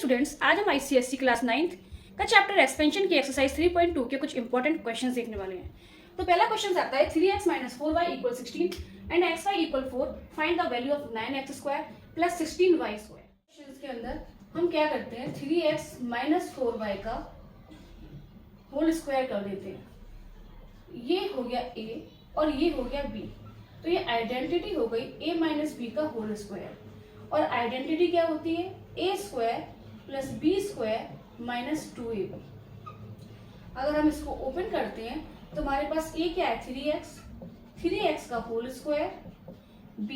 Students, आज हम ICSE class 9th का चैप्टर एक्सपेंशन की एक्सरसाइज 3.2 के कुछ इंपॉर्टेंट क्वेश्चंस देखने वाले हैं। तो पहला क्वेश्चन आता है 3x - 4y = 16 and xy = 4, find the value of 9x² + 16y²। Questions के अंदर हम क्या करते हैं, 3x - 4y का होल स्क्वायर कर देते हैं। ये हो गया a और ये हो गया b, तो ये आइडेंटिटी हो गई a - b का होल स्क्वायर। और आइडेंटिटी क्या होती है, a² + b² - 2ab। अगर हम इसको ओपन करते हैं तो हमारे पास a क्या है, 3x का होल स्क्वायर, b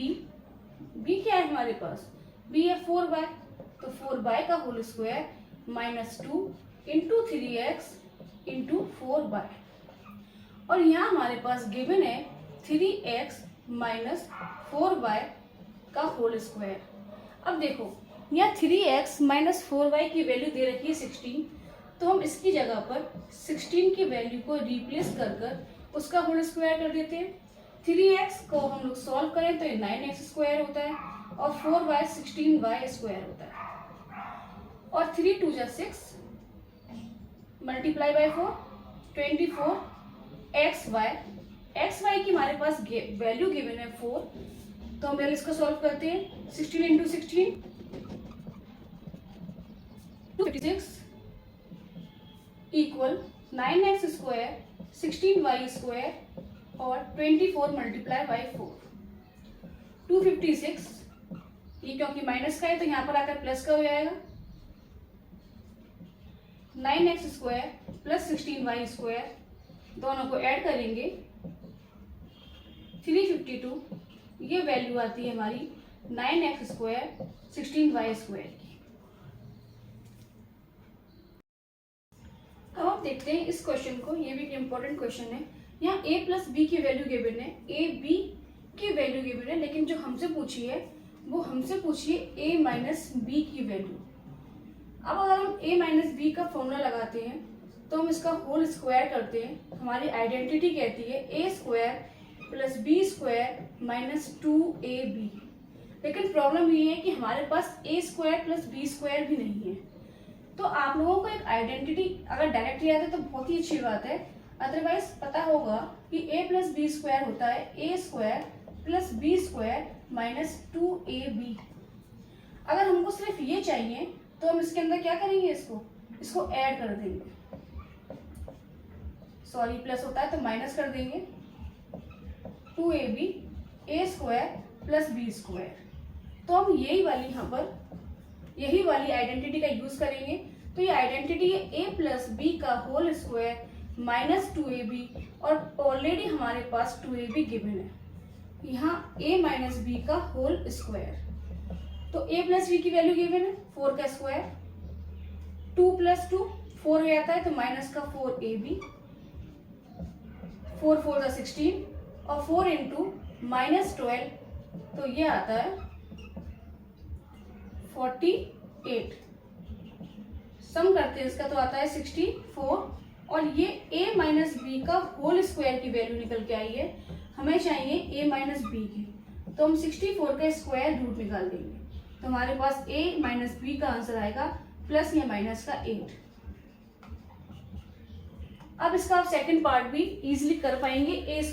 क्या है हमारे पास, b है 4y, तो 4y का होल स्क्वायर -2 × 3x × 4y। और यहाँ हमारे पास गिवन है 3x - 4y का होल स्क्वायर। अब देखो यहाँ 3x - 4y की वैल्यू दे रखी है 16, तो हम इसकी जगह पर 16 की वैल्यू को रिप्लेस कर उसका होल स्क्वायर कर देते हैं। 3x को हम लोग सॉल्व करें तो ये 9x² होता है और 4y 16y² होता है। और 3 2 = 6 मल्टीप्लाई बाय 4 24 xy की हमारे पास वैल्यू गिवन है 4, तो हम पहले इसको सॉल्व करते हैं। 16 × 16 256 इक्वल 9x² 16y² और 24 मल्टीप्लाई बाय 4 256। ये क्योंकि माइनस का है तो यहाँ पर आकर प्लस का हो जाएगा। 9x² + 16y² दोनों को ऐड करेंगे 352। ये वैल्यू आती है हमारी 9x² 16y² की। अब आप देखते हैं इस क्वेश्चन को, ये भी एक इम्पोर्टेंट क्वेश्चन है। यहाँ a + b की वैल्यू गिवन है, a b की वैल्यू गिवन है, लेकिन जो हमसे पूछी है वो हमसे पूछी है a - b की वैल्यू। अब अगर हम a - b का फॉर्मूला लगाते हैं तो हम इसका होल स्क्वायर करते हैं। हमारी आइडेंटिटी कहती है a² + b² - 2ab। लेकिन प्रॉब्लम ये है कि हमारे पास a² + b² भी नहीं है। तो आप लोगों को एक आइडेंटिटी अगर डायरेक्टली आता है तो बहुत ही अच्छी बात है, अदरवाइज पता होगा कि a + b² होता है a² + b² - 2ab। अगर हमको सिर्फ ये चाहिए तो हम इसके अंदर क्या करेंगे, इसको ऐड कर देंगे। सॉरी, प्लस होता है तो माइनस कर देंगे। 2ab a² + b²। तो हम यही वाली आइडेंटिटी का यूज करेंगे। तो ये आइडेंटिटी है a + b का होल स्क्वायर - 2ab, और ऑलरेडी हमारे पास 2ab गिवन है। यहाँ a - b का होल स्क्वायर, तो a + b की वैल्यू गिवन है 4 का स्क्वायर, 2 + 2 4 हो जाता है तो माइनस का 4ab, 4 4 = 16 और 4 × -12 तो ये आता है 48। सम करते हैं इसका तो आता है 64। और ये a - b का होल स्क्वायर की वैल्यू निकल के आई है, हमें चाहिए a - b की, तो हम 64 का स्क्वायर रूट निकाल देंगे। तो हमारे पास a - b का आंसर आएगा प्लस या माइनस का 8। अब इसका आप सेकंड पार्ट भी इजीली कर पाएंगे, a²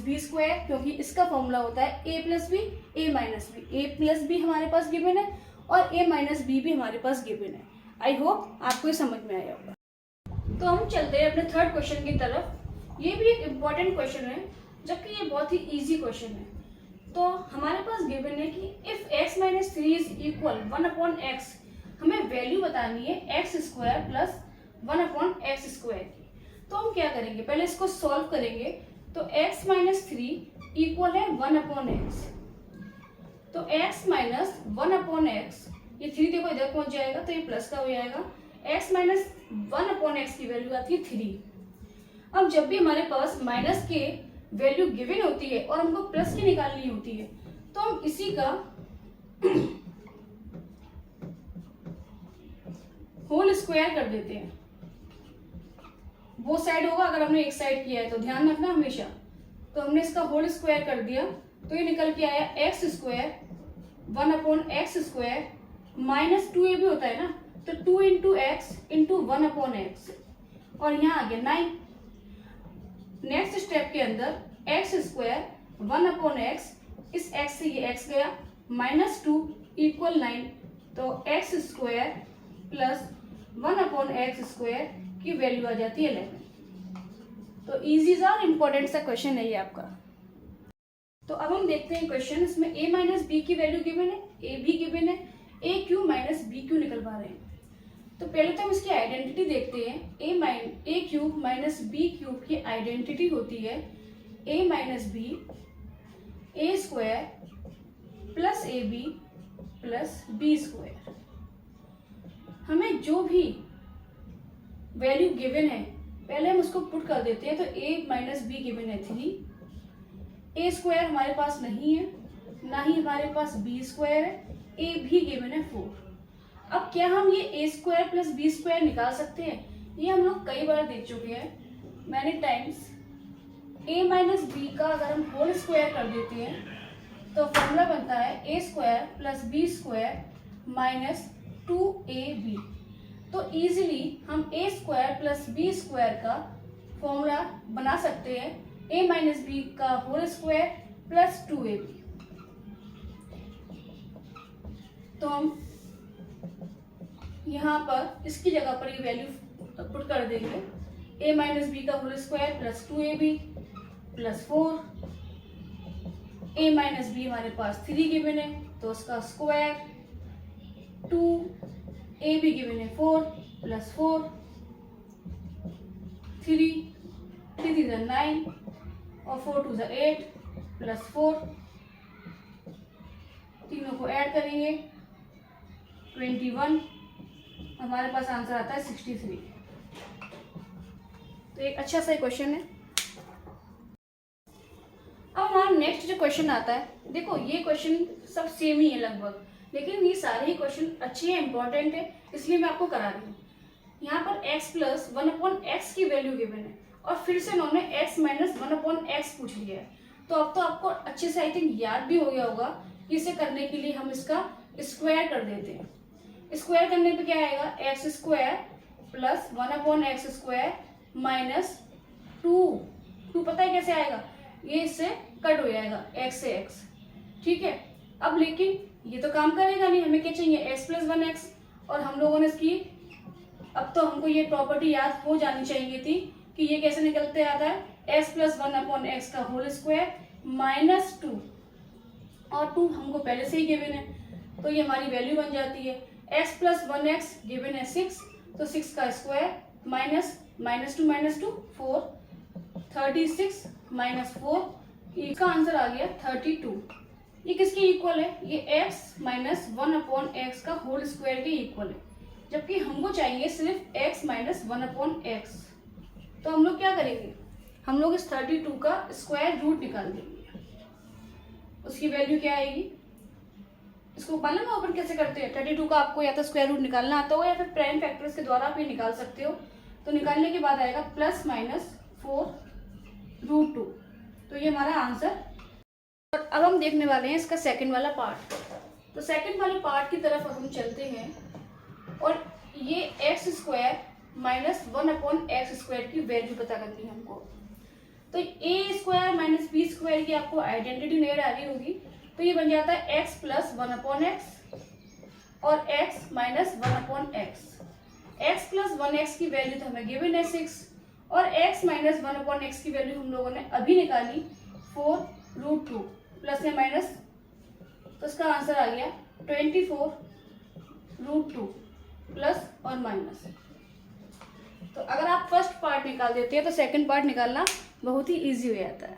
- b², क्योंकि इसका फॉर्मूला होता है a + b a - b। a + b हमारे पास गिवन है और a - b भी हमारे पास गिवन है। आई होप आपको ये समझ में आया होगा। तो हम चलते हैं अपने थर्ड क्वेश्चन की तरफ। ये भी एक इम्पॉर्टेंट क्वेश्चन है, जबकि ये बहुत ही इजी क्वेश्चन है। तो हमारे पास गिवन है कि इफ x - 3 = 1/x, हमें वैल्यू बतानी है x² + 1/x² की। तो हम क्या करेंगे, पहले इसको सॉल्व करेंगे। तो x - 3 = 1/x, तो x - 1/x, ये 3 देखो इधर पहुंच जाएगा तो ये प्लस का हो जाएगा। x - 1/x की वैल्यू आती है 3। अब जब भी हमारे पास माइनस के वैल्यू गिवन होती है और हमको प्लस की निकालनी होती है तो हम इसी का होल स्क्वायर कर देते हैं। वो साइड होगा, अगर हमने एक साइड किया है तो ध्यान रखना हमेशा। तो हमने इसका होल स्क्वायर कर दिया तो ये निकल के आया x² 1/x² -2ab होता है ना, तो 2 into x into 1 upon x, और यहाँ आ गया 9। नेक्स्ट स्टेप के अंदर एक्स स्क्वायर 1 अपॉन एक्स, इस एक्स से ये एक्स गया, -2 इक्वल 9, तो x square plus 1 upon x square की वैल्यू आ जाती है 11। तो इजी सा और इम्पोर्टेंट सा क्वेश्चन है ये आपका। तो अब हम देखते हैं क्वेश्चन, इसमें a माइनस बी की वैल्यू गिवन है, a भी गिवन है, a cube minus B cube निकलवा रहे हैं। तो पहले तो हम इसकी आइडेंटिटी देखते हैं। a cube minus B cube की आइडेंटिटी होती है a minus B A square plus A B plus B square. हमें जो भी वैल्यू गिवन है पहले हम उसको पुट कर देते हैं। तो a माइनस बी गिवन है 3, ए स्क्वायर हमारे पास नहीं है, ना ही हमारे पास बी स्क्वायर है, ए भी गिवन है 4। अब क्या हम ये ए स्क्वायर प्लस बी स्क्वायर निकाल सकते हैं? ये हम लोग कई बार देख चुके हैं, मैनी टाइम्स। ए माइनस बी का अगर हम होल स्क्वायर कर देते हैं तो फॉर्मूला बनता है A square plus B square minus 2ab। तो इजीली हम A square plus B square का फॉर्मूला बना सकते हैं a माइनस बी का होल स्क्वायर प्लस 2ab। तो हम यहाँ पर इसकी जगह पर ये वैल्यू पुट कर देंगे, a माइनस बी का whole square plus 2ab plus 4। a minus B हमारे पास 3 गिवन है तो उसका स्क्वायर 2, a भी गिवन है 4 प्लस 4, 3 3 9 और 4 2 8 प्लस 4, तीनों को ऐड करेंगे 21, हमारे पास आंसर आता है 63। तो एक अच्छा सा क्वेश्चन है। अब हमारा नेक्स्ट जो क्वेश्चन आता है, देखो ये क्वेश्चन सब सेम ही है लगभग, लेकिन ये सारे ही क्वेश्चन अच्छे हैं, इंपॉर्टेंट है, इसलिए मैं आपको करा रही हूँ। यहाँ पर x प्लस 1 अपॉन एक्स की वैल्यू गिवन है और फिर से उन्होंने x माइनस 1 अपॉन एक्स पूछ लिया है। तो अब तो आपको अच्छे से आई थिंक याद भी हो गया होगा कि इसे करने के लिए हम इसका स्क्वायर कर देते हैं। स्क्वायर करने पे क्या आएगा, x square plus 1 upon x square minus 2 पता है कैसे आएगा, ये इससे कट हो जाएगा x से x, ठीक है। अब लेकिन ये तो काम करेगा नहीं, हमें क्या चाहिए x प्लस 1x, और हम लोगों ने इसकी, अब तो हमको ये प्रॉपर्टी याद हो जानी चाहिए थी कि ये कैसे निकलते आता है, x प्लस 1 अपॉन एक्स का होल स्क्वायर माइनस 2, और 2 हमको पहले से ही गिवन है तो ये हमारी वैल्यू बन जाती है। x प्लस 1x गिवन है 6, तो 6 का स्क्वायर माइनस -2 4, 36 माइनस 4, इसका आंसर आ गया 32। ये किसके इक्वल है, ये x माइनस 1 अपॉन एक्स का होल स्क्वायर के इक्वल है, जबकि हमको चाहिए सिर्फ x माइनस 1 अपॉन एक्स। तो हम लोग क्या करेंगे, हम लोग इस 32 का स्क्वायर रूट निकाल देंगे। उसकी वैल्यू क्या आएगी, इसको मालूम है ओपन कैसे करते हैं। 32 का आपको या तो स्क्वायर रूट निकालना आता हो या फिर प्राइम फैक्टर्स के द्वारा आप ये निकाल सकते हो। तो निकालने के बाद आएगा प्लस माइनस 4√2, तो ये हमारा आंसर। और अब हम देखने वाले हैं इसका सेकंड वाला पार्ट। तो सेकंड वाले पार्ट की तरफ हम चलते हैं, और ये x square minus 1 upon x square की वैल्यू पता करनी है हमको। तो ए स्क्वायर माइनस बी स्क्वायर की आपको आइडेंटिटी नजर आ रही होगी, तो ये बन जाता है एक्स प्लस 1 अपॉन एक्स और x minus 1 upon x. X plus 1x की वैल्यू तो हमें गिवन है 6, और x माइनस 1 अपॉन एक्स की वैल्यू हम लोगों ने अभी निकाली 4√2 प्लस या माइनस, तो इसका आंसर आ गया 24√2 प्लस और माइनस। तो अगर आप फर्स्ट पार्ट निकाल देते हैं तो सेकंड पार्ट निकालना बहुत ही इजी हो जाता है।